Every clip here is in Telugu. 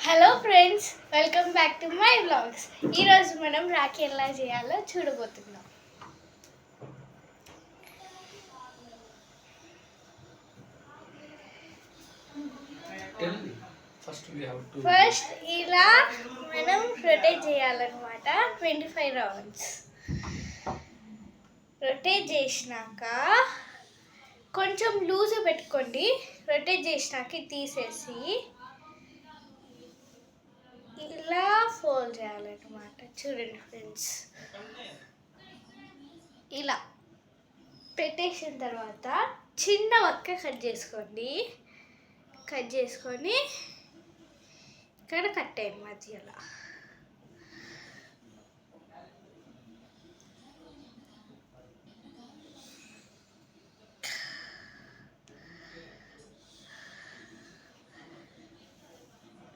Hello friends, welcome back to my vlogs. ఈరోజు మనం రాఖీ ఎలా చేయాలో చూడబోతున్నాం. ఫస్ట్ ఇలా మనం రొటేట్ చేయాలన్నమాట. 25 రౌండ్స్ రొటేట్ చేసినాక కొంచెం లూజ్ పెట్టుకోండి. రొటేట్ చేసినాక తీసేసి ఇలా ఫోల్డ్ చేయాలన్నమాట. చూడండి ఫ్రెండ్స్, ఇలా పెట్టేసిన తర్వాత చిన్న వక్క కట్ చేసుకోండి. కట్ చేసుకొని ఇక్కడ కట్టేయండి మధ్యలో.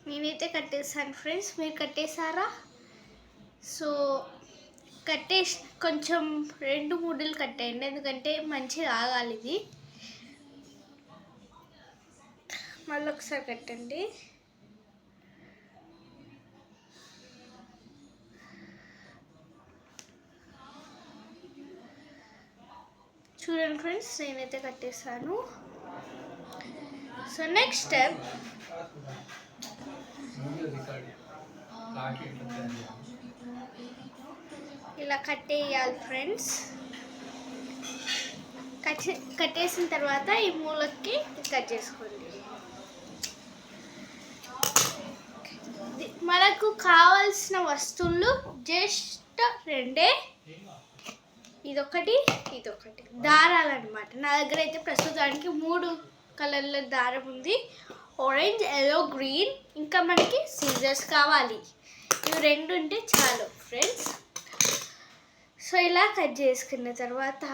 నేనైతే కట్టేసాను ఫ్రెండ్స్, మీరు కట్టేసారా? సో కట్టేసి కొంచెం 2-3 కట్టేయండి, ఎందుకంటే మంచిగా ఆగాలి ఇది. మళ్ళీ ఒకసారి కట్టండి. చూడండి ఫ్రెండ్స్, నేనైతే కట్టేసాను. సో నెక్స్ట్ స్టెప్, ఇలా కట్టేయాలి ఫ్రెండ్స్. కట్టేసిన తర్వాత ఈ మూలకి కట్ చేసుకోండి. మనకు కావాల్సిన వస్తువులు జస్ట్ 2, ఇదొకటి ఇదొకటి దారాలు అనమాట. నా దగ్గర అయితే ప్రస్తుతానికి 3 కలర్ల దారం ఉంది, ఆరెంజ్, ఎల్లో, గ్రీన్. ఇంకా మనకి సీజర్స్ కావాలి. ఇవి 2 ఉంటే చాలు ఫ్రెండ్స్. సో ఇలా కట్ చేసుకున్న తర్వాత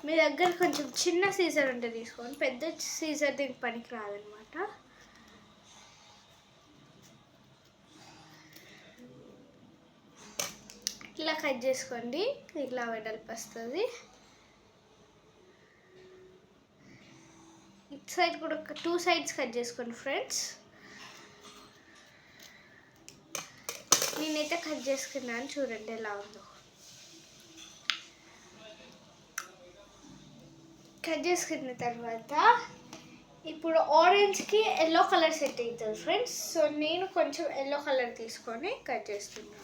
మీ దగ్గర కొంచెం చిన్న సీజర్ ఉంటే తీసుకోండి. పెద్ద సీజర్ దీనికి పనికి రాదనమాట. ఇలా కట్ చేసుకోండి. ఇలా వెడల్పు వస్తుంది. ఇటు సైడ్ కూడా 2 సైడ్స్ కట్ చేసుకోండి ఫ్రెండ్స్. నేనైతే కట్ చేసుకున్నాను, చూడండి ఎలా ఉందో. కట్ చేసుకున్న తర్వాత ఇప్పుడు ఆరెంజ్కి ఎల్లో కలర్ సెట్ అవుతుంది ఫ్రెండ్స్. సో నేను కొంచెం ఎల్లో కలర్ తీసుకొని కట్ చేస్తున్నాను.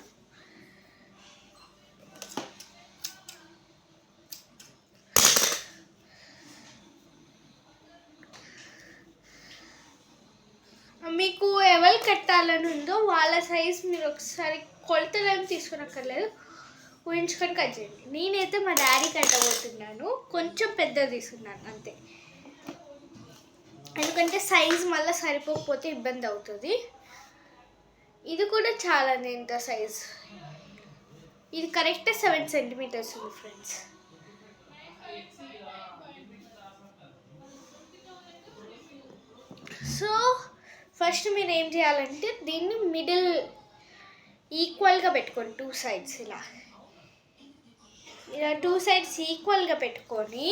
మీకు ఎవరు కట్టాలని ఉందో వాళ్ళ సైజ్ మీరు ఒకసారి కొలతలను తీసుకునక్కర్లేదు, ఊహించుకొని కట్ చేయండి. నేనైతే మా డాడీ కట్టబోతున్నాను, కొంచెం పెద్దది తీసుకున్నాను అంతే. ఎందుకంటే సైజ్ మళ్ళీ సరిపోకపోతే ఇబ్బంది అవుతుంది. ఇది కూడా చాలా ఇంత సైజ్, ఇది కరెక్ట్ 7 సెంటీమీటర్స్ ఉంది ఫ్రెండ్స్. సో ఫస్ట్ మీరు ఏం చేయాలంటే దీన్ని మిడిల్ ఈక్వల్గా పెట్టుకోండి. 2 సైడ్స్ ఇలా 2 సైడ్స్ ఈక్వల్గా పెట్టుకొని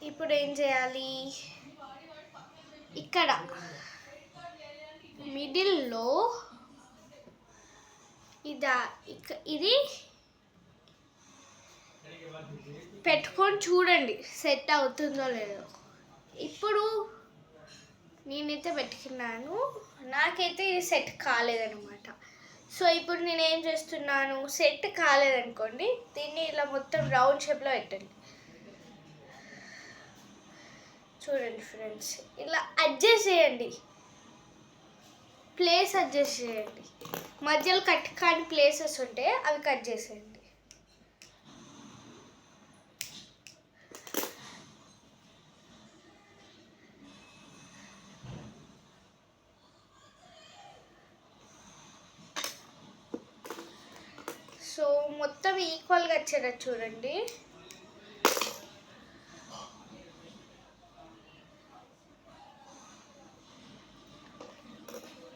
ఇప్పుడు ఏం చేయాలి, ఇక్కడ మిడిల్లో ఇది పెట్టుకొని చూడండి సెట్ అవుతుందో లేదో. ఇప్పుడు నేనైతే పెట్టుకున్నాను, నాకైతే ఇది సెట్ కాలేదనమాట. సో ఇప్పుడు నేను ఏం చేస్తున్నాను, సెట్ కాలేదనుకోండి, దీన్ని ఇలా మొత్తం రౌండ్ షేప్లో పెట్టండి. చూడండి ఫ్రెండ్స్, ఇలా అడ్జస్ట్ చేయండి, ప్లేస్ అడ్జస్ట్ చేయండి. మధ్యలో కట్ కాని ప్లేసెస్ ఉంటే అవి కట్ చేసేయండి. సో మొత్తం ఈక్వల్గా వచ్చేటట్టు చూడండి.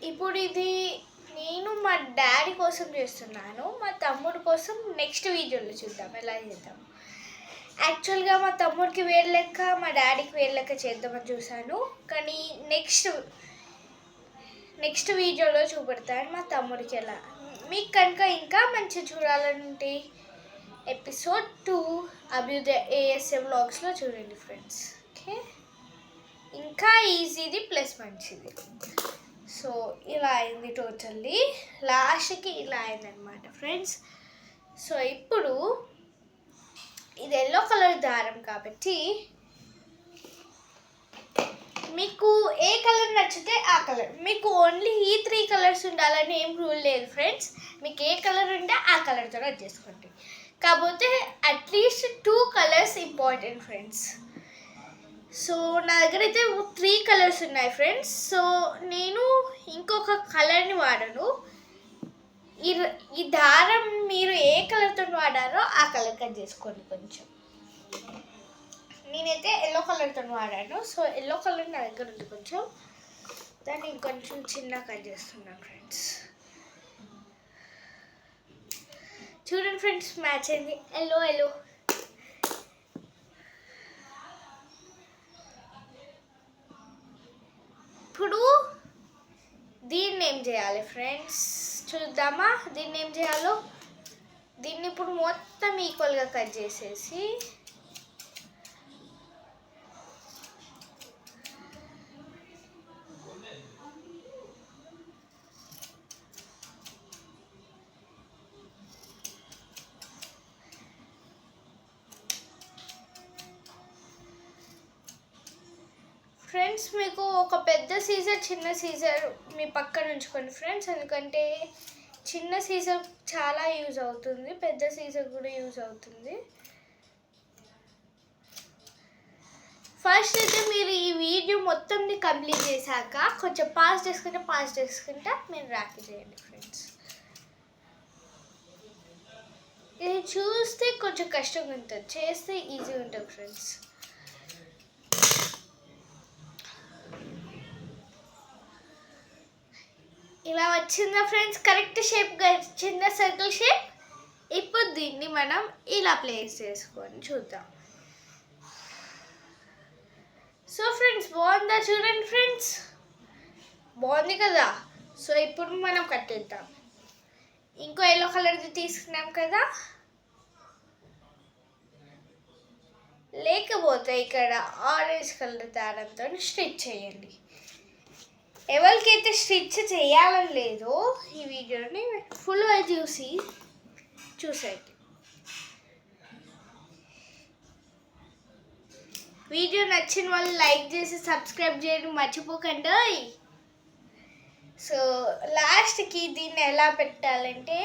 ఇప్పుడు ఇది నేను మా డాడీ కోసం చేస్తున్నాను, మా తమ్ముడు కోసం నెక్స్ట్ వీడియోలో చూద్దాం ఎలా చేద్దాం. యాక్చువల్గా మా తమ్ముడికి వేరు లెక్క, మా డాడీకి వేరు లెక్క చేద్దామని చూశాను. కానీ నెక్స్ట్ వీడియోలో చూపెడతాను మా తమ్ముడికి ఎలా. మీకు కనుక ఇంకా మంచి చూడాలంటే ఎపిసోడ్ 2 అభ్యుదయ ASA వ్లాగ్స్లో చూడండి ఫ్రెండ్స్. ఓకే, ఇంకా ఈజీది ప్లస్ మంచిది. సో ఇలా అయింది టోటల్లీ, లాస్ట్కి ఇలా అయిందనమాట ఫ్రెండ్స్. సో ఇప్పుడు ఇది ఎల్లో కలర్ దారం కాబట్టి మీకు ఏ కలర్ నచ్చితే ఆ కలర్, మీకు ఓన్లీ ఈ 3 కలర్స్ ఉండాలని ఏం రూల్ లేదు ఫ్రెండ్స్. మీకు ఏ కలర్ ఉంటే ఆ కలర్తో అది చేసుకోండి. కాకపోతే at least 2 colours important friends. So నా దగ్గర అయితే 3 కలర్స్ ఉన్నాయి ఫ్రెండ్స్. సో నేను ఇంకొక కలర్ని వాడను. ఈ దారం మీరు ఏ కలర్తో వాడారో ఆ కలర్ కట్ చేసుకోండి కొంచెం. నేనైతే ఎల్లో కలర్తో వాడాను. సో ఎల్లో కలర్ నా దగ్గర ఉంది కొంచెం, దాన్ని ఇంకొంచెం చిన్న కట్ చేస్తున్నాను ఫ్రెండ్స్. చూడండి ఫ్రెండ్స్, మ్యాచ్ అయింది ఎల్లో. ఇప్పుడు దీన్ని ఏం చేయాలి ఫ్రెండ్స్ చూద్దామా. దీన్ని ఏం చేయాలో, దీన్ని ఇప్పుడు మొత్తం ఈక్వల్గా కట్ చేసేసి ఫ్రెండ్స్, మీకు ఒక పెద్ద సీజర్ చిన్న సీజర్ మీ పక్కన ఉంచుకోండి ఫ్రెండ్స్. ఎందుకంటే చిన్న సీజర్ చాలా యూజ్ అవుతుంది, పెద్ద సీజర్ కూడా యూజ్ అవుతుంది. ఫస్ట్ అయితే మీరు ఈ వీడియో మొత్తంని కంప్లీట్ చేశాక కొంచెం పాస్ చేసుకుంటా మీరు రాఖీ చేయండి ఫ్రెండ్స్. ఇది చూస్తే కొంచెం కష్టంగా ఉంటుంది, చేస్తే ఈజీగా ఉంటుంది ఫ్రెండ్స్. ఇలా వచ్చిందా ఫ్రెండ్స్, కరెక్ట్ షేప్గా చిన్న సర్కిల్ షేప్. ఇప్పుడు దీన్ని మనం ఇలా ప్లేస్ చేసుకొని చూద్దాం. సో ఫ్రెండ్స్, బాగుందా చూడండి ఫ్రెండ్స్, బాగుంది కదా. సో ఇప్పుడు మనం కట్టేద్దాం. ఇంకో ఎల్లో కలర్ది తీసుకున్నాం కదా, లేకపోతే ఇక్కడ ఆరెంజ్ కలర్ దారంతో స్టిచ్ చేయండి. ఎవరికైతే స్టిచ్ చేయాలని లేదో ఈ వీడియోని ఫుల్గా చూసేయండి. వీడియో నచ్చిన వాళ్ళు లైక్ చేసి సబ్స్క్రైబ్ చేయడం మర్చిపోకండి. సో లాస్ట్కి దీన్ని ఎలా పెట్టాలంటే,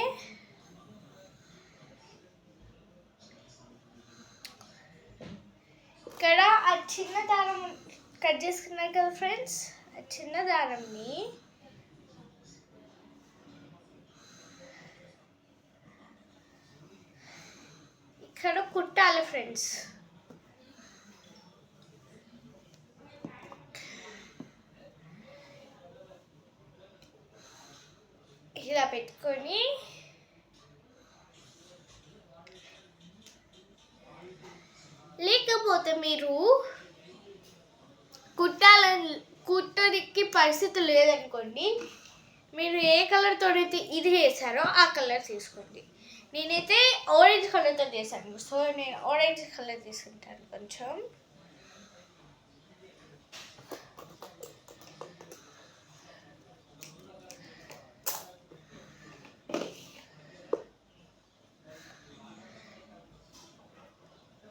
ఇక్కడ ఆ చిన్న దారం కట్ చేసుకున్నారు కదా ఫ్రెండ్స్, ఆ చిన్న దారంని ఇక్కడ కుట్టాలి ఫ్రెండ్స్. ఇలా పెట్టుకొని లేకపోతే మీరు కుట్టడానికి పరిస్థితి లేదనుకోండి, మీరు ఏ కలర్తో అయితే ఇది చేశారో ఆ కలర్ తీసుకోండి. నేనైతే ఆరెంజ్ కలర్తో చేశాను, సో నేను ఆరెంజ్ కలర్ తీసుకుంటాను కొంచెం.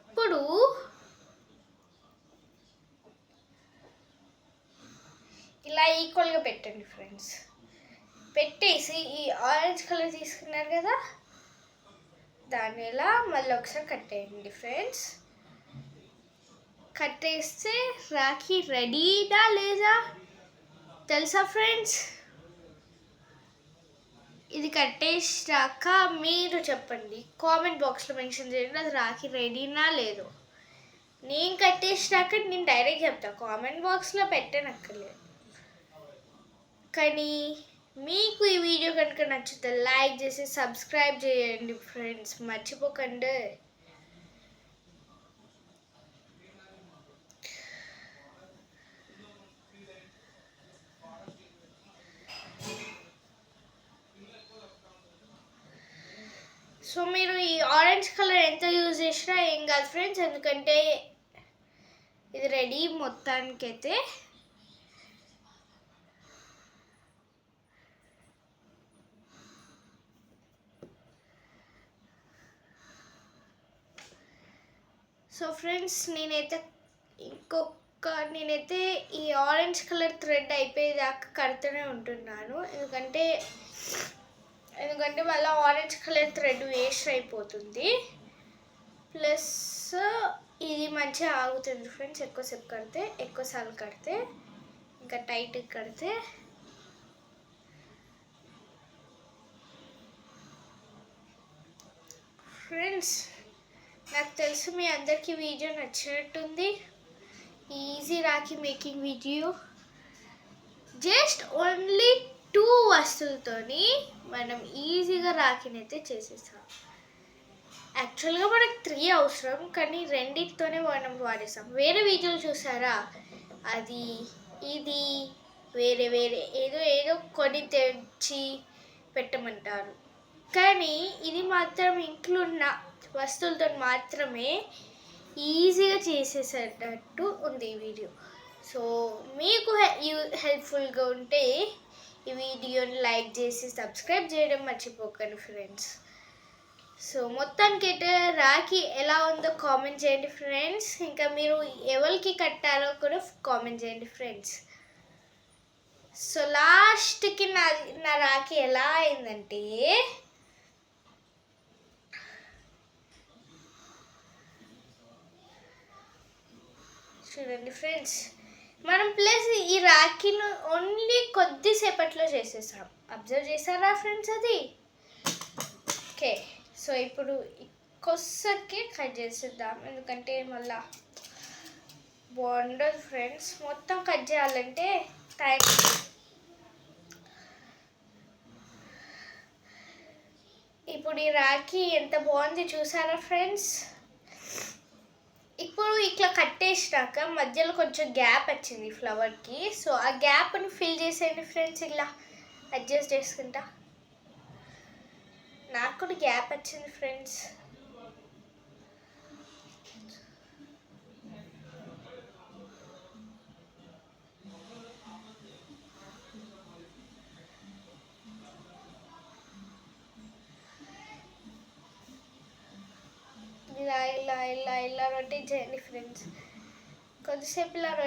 ఇప్పుడు ఇలా ఈక్వల్గా పెట్టండి ఫ్రెండ్స్. పెట్టేసి ఈ ఆరెంజ్ కలర్ తీసుకున్నారు కదా, దాన్ని ఇలా మళ్ళీ ఒకసారి కట్టేయండి ఫ్రెండ్స్. కట్టేస్తే రాఖీ రెడీనా లేదా తెలుసా ఫ్రెండ్స్. ఇది కట్టేసాక మీరు చెప్పండి, కామెంట్ బాక్స్లో మెన్షన్ చేయండి అది రాఖీ రెడీనా లేదో. నేను కట్టేసాక నేను డైరెక్ట్ చెప్తాను, కామెంట్ బాక్స్లో పెట్టనక్కర్లేదు. కానీ మీకు ఈ వీడియో కనుక నచ్చితే లైక్ చేసి సబ్స్క్రైబ్ చేయండి ఫ్రెండ్స్, మర్చిపోకండి. సో మీరు ఈ ఆరెంజ్ కలర్ ఎంత యూజ్ చేసినా ఏం కాదు ఫ్రెండ్స్, ఎందుకంటే ఇది రెడీ మొత్తానికైతే. సో ఫ్రెండ్స్ నేనైతే ఈ ఆరెంజ్ కలర్ థ్రెడ్ అయిపోయేదాకా కడుతూనే ఉంటున్నాను, ఎందుకంటే మళ్ళీ ఆరెంజ్ కలర్ థ్రెడ్ వేస్ట్ అయిపోతుంది. ప్లస్ ఇది మంచిగా ఆగుతుంది ఫ్రెండ్స్, ఎక్కువసార్లు కడితే ఇంకా టైట్గా కడితే. ఫ్రెండ్స్ నాకు తెలుసు మీ అందరికీ వీడియో నచ్చినట్టుంది. Easy rakhi making video, just only 2 వస్తువులతోని మనం ఈజీగా రాఖీని అయితే చేసేస్తాం. యాక్చువల్గా మనకు 3 అవసరం, కానీ రెండింటితోనే మనం వాడేస్తాం. వేరే వీడియోలు చూసారా, అది ఇది వేరే ఏదో కొని తెచ్చి పెట్టమంటారు, కానీ ఇది మాత్రం ఇంట్లో ఉన్న వస్తువులతో మాత్రమే ఈజీగా చేసేసేటట్టు ఉంది ఈ వీడియో. సో మీకు హెల్ప్ఫుల్గా ఉంటే ఈ వీడియోని లైక్ చేసి సబ్స్క్రైబ్ చేయడం మర్చిపోకండి ఫ్రెండ్స్. సో మొత్తానికైతే రాఖీ ఎలా ఉందో కామెంట్ చేయండి ఫ్రెండ్స్. ఇంకా మీరు ఎవరికి కట్టారో కూడా కామెంట్ చేయండి ఫ్రెండ్స్. సో లాస్ట్కి నా రాఖీ ఎలా అయిందంటే, చూడండి ఫ్రెండ్స్, మనం ప్లస్ ఈ రాఖీను ఓన్లీ కొద్దిసేపట్లో చేసేసాం. అబ్జర్వ్ చేశారా ఫ్రెండ్స్ అది? ఓకే, సో ఇప్పుడు కొద్దిసేపటికి కట్ చేసేద్దాం, ఎందుకంటే మళ్ళా బాగుండదు ఫ్రెండ్స్. మొత్తం కట్ చేయాలంటే టైం. ఇప్పుడు ఈ రాఖీ ఎంత బాగుంది చూసారా ఫ్రెండ్స్? ఇప్పుడు ఇట్లా కట్టేసినాక మధ్యలో కొంచెం గ్యాప్ వచ్చింది ఫ్లవర్కి, సో ఆ గ్యాప్ని ఫిల్ చేసేయండి ఫ్రెండ్స్. ఇలా అడ్జస్ట్ చేసుకుంటా. నాకు కూడా గ్యాప్ వచ్చింది ఫ్రెండ్స్. ఇలా రొటేట్ చేయండి ఫ్రెండ్స్, కొద్దిసేపు ఇలా